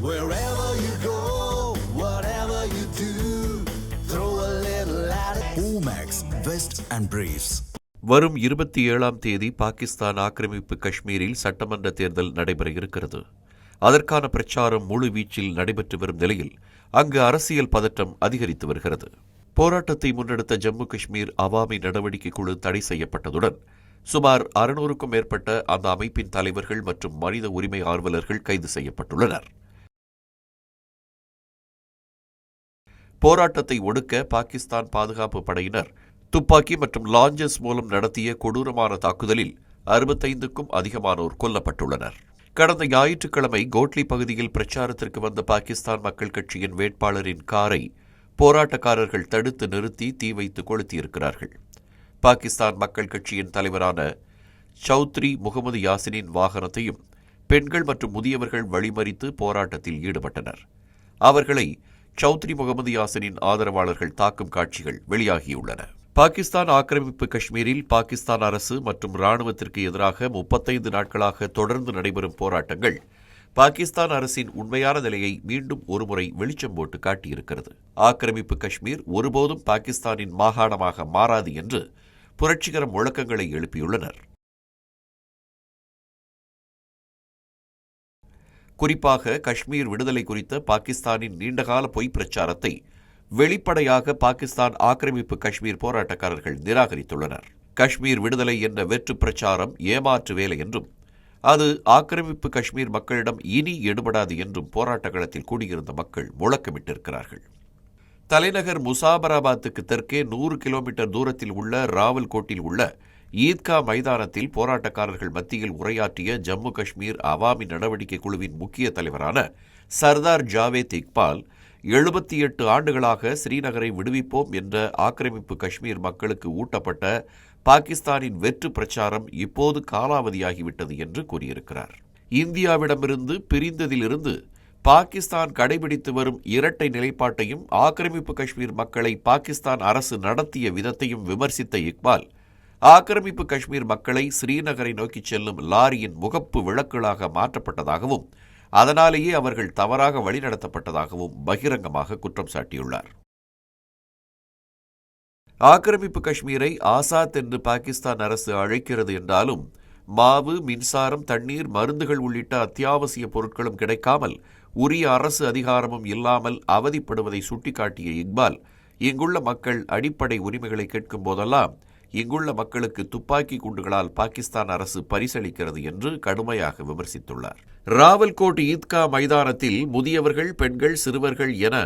Wherever you go, whatever you do, throw a little at it. Omax, Vest and Briefs. வரும் 27ஆம் தேதி பாகிஸ்தான் ஆக்கிரமிப்பு காஷ்மீரில் சட்டமன்ற தேர்தல் நடைபெற இருக்கிறது. அதற்கான பிரச்சாரம் முழுவீச்சில் நடைபெற்று வரும் நிலையில் அங்கு அரசியல் பதற்றம் அதிகரித்து வருகிறது. போராட்டத்தை முன்னெடுத்த ஜம்மு காஷ்மீர் அவாமி நடவடிக்கை குழு தடை செய்யப்பட்டதுடன் சுமார் 600க்கும் மேற்பட்ட அந்த அமைப்பின் தலைவர்கள் மற்றும் மனித உரிமை ஆர்வலர்கள் கைது செய்யப்பட்டுள்ளனர். போராட்டத்தை ஒடுக்க பாகிஸ்தான் பாதுகாப்பு படையினர் துப்பாக்கி மற்றும் லாஞ்சர்ஸ் மூலம் நடத்திய கொடூரமான தாக்குதலில் 65க்கும் அதிகமானோர் கொல்லப்பட்டுள்ளனர். கடந்த ஞாயிற்றுக்கிழமை கோட்லி பகுதியில் பிரச்சாரத்திற்கு வந்த பாகிஸ்தான் மக்கள் கட்சியின் வேட்பாளரின் காரை போராட்டக்காரர்கள் தடுத்து நிறுத்தி தீ வைத்து கொளுத்தியிருக்கிறார்கள். பாகிஸ்தான் மக்கள் கட்சியின் தலைவரான சௌத்ரி முகமது யாசினின் வாகனத்தையும் பெண்கள் மற்றும் முதியவர்கள் வழிமறித்து போராட்டத்தில் ஈடுபட்டனர். அவர்களை சௌத்ரி முகமது யாசினின் ஆதரவாளர்கள் தாக்கும் காட்சிகள் வெளியாகியுள்ளன. பாகிஸ்தான் ஆக்கிரமிப்பு காஷ்மீரில் பாகிஸ்தான் அரசு மற்றும் இராணுவத்திற்கு எதிராக 35 நாட்களாக தொடர்ந்து நடைபெறும் போராட்டங்கள் பாகிஸ்தான் அரசின் உண்மையான நிலையை மீண்டும் ஒருமுறை வெளிச்சம் போட்டு காட்டியிருக்கிறது. ஆக்கிரமிப்பு காஷ்மீர் ஒருபோதும் பாகிஸ்தானின் மாகாணமாக மாறாது என்று புரட்சிகர முழக்கங்களை எழுப்பியுள்ளனர். குறிப்பாக காஷ்மீர் விடுதலை குறித்த பாகிஸ்தானின் நீண்டகால பொய் பிரச்சாரத்தை வெளிப்படையாக பாகிஸ்தான் ஆக்கிரமிப்பு காஷ்மீர் போராட்டக்காரர்கள் நிராகரித்துள்ளனர். காஷ்மீர் விடுதலை என்ற வெற்று பிரச்சாரம் ஏமாற்று வேலை என்றும் அது ஆக்கிரமிப்பு காஷ்மீர் மக்களிடம் இனி எடுபடாது என்றும் போராட்ட களத்தில் கூடியிருந்த மக்கள் முழக்கமிட்டிருக்கிறார்கள். தலைநகர் முசாபராபாத்துக்கு தெற்கே 100 கிலோமீட்டர் தூரத்தில் உள்ள ராவல்கோட்டில் உள்ள ஈத்கா மைதானத்தில் போராட்டக்காரர்கள் மத்தியில் உரையாற்றிய ஜம்மு காஷ்மீர் அவாமி நடவடிக்கை குழுவின் முக்கிய தலைவரான சர்தார் ஜாவேத் இக்பால் 78 ஆண்டுகளாக ஸ்ரீநகரை விடுவிப்போம் என்ற ஆக்கிரமிப்பு காஷ்மீர் மக்களுக்கு ஊட்டப்பட்ட பாகிஸ்தானின் வெற்று பிரச்சாரம் இப்போது காலாவதியாகிவிட்டது என்று கூறியிருக்கிறார். இந்தியாவிடமிருந்து பிரிந்ததிலிருந்து பாகிஸ்தான் கடைபிடித்து வரும் இரட்டை நிலைப்பாட்டையும் ஆக்கிரமிப்பு காஷ்மீர் மக்களை பாகிஸ்தான் அரசு நடத்திய விதத்தையும் விமர்சித்த இக்பால் ஆக்கிரமிப்பு காஷ்மீர் மக்களை ஸ்ரீநகரை நோக்கிச் செல்லும் லாரியின் முகப்பு விளக்குகளாக மாற்றப்பட்டதாகவும் அதனாலேயே அவர்கள் தவறாக வழிநடத்தப்பட்டதாகவும் பகிரங்கமாக குற்றம் சாட்டியுள்ளார். ஆக்கிரமிப்பு காஷ்மீரை ஆசாத் என்று பாகிஸ்தான் அரசு அழைக்கிறது என்றாலும் மாவு, மின்சாரம், தண்ணீர், மருந்துகள் உள்ளிட்ட அத்தியாவசிய பொருட்களும் கிடைக்காமல் உரிய அரசு அதிகாரமும் இல்லாமல் அவதிப்படுவதை சுட்டிக்காட்டிய இக்பால் இங்குள்ள மக்கள் அடிப்படை உரிமைகளை கேட்கும் போதெல்லாம் இங்குள்ள மக்களுக்கு துப்பாக்கி குண்டுகளால் பாகிஸ்தான் அரசு பரிசளிக்கிறது என்று கடுமையாக விமர்சித்துள்ளார். ராவல்கோட் ஈத்கா மைதானத்தில் முதியவர்கள், பெண்கள், சிறுவர்கள் என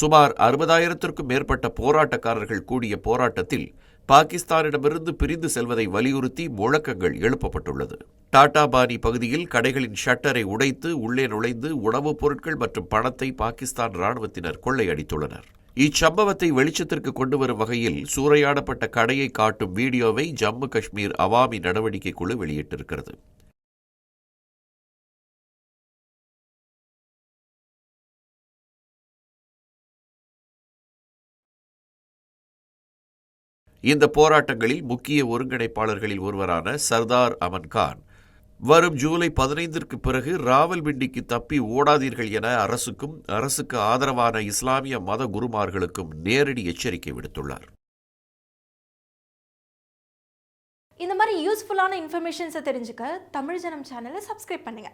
சுமார் 60,000க்கும் மேற்பட்ட போராட்டக்காரர்கள் கூடிய போராட்டத்தில் பாகிஸ்தானிடமிருந்து பிரிந்து செல்வதை வலியுறுத்தி முழக்கங்கள் எழுப்பப்பட்டுள்ளது. டாடாபானி பகுதியில் கடைகளின் ஷட்டரை உடைத்து உள்ளே நுழைந்து உணவுப் பொருட்கள் மற்றும் பணத்தை பாகிஸ்தான் இராணுவத்தினர் கொள்ளையடித்துள்ளனர். இச்சம்பவத்தை வெளிச்சத்திற்கு கொண்டுவரும் வகையில் சூறையாடப்பட்ட கடையை காட்டும் வீடியோவை ஜம்மு காஷ்மீர் அவாமி நடவடிக்கை குழு வெளியிட்டிருக்கிறது. இந்த போராட்டங்களில் முக்கிய ஒருங்கிணைப்பாளர்களில் ஒருவரான சர்தார் அமன் கான் வரும் ஜூலை 15ற்கு பிறகு ராவல்பிண்டிக்கு தப்பி ஓடாதீர்கள் என அரசுக்கு ஆதரவான இஸ்லாமிய மத குருமார்களுக்கும் நேரடி எச்சரிக்கை விடுத்துள்ளார். இந்த மாதிரி யூஸ்ஃபுல்லான இன்ஃபர்மேஷன்ஸை தெரிஞ்சுக்க தமிழ் ஜனம் சேனலை சப்ஸ்கிரைப் பண்ணுங்க.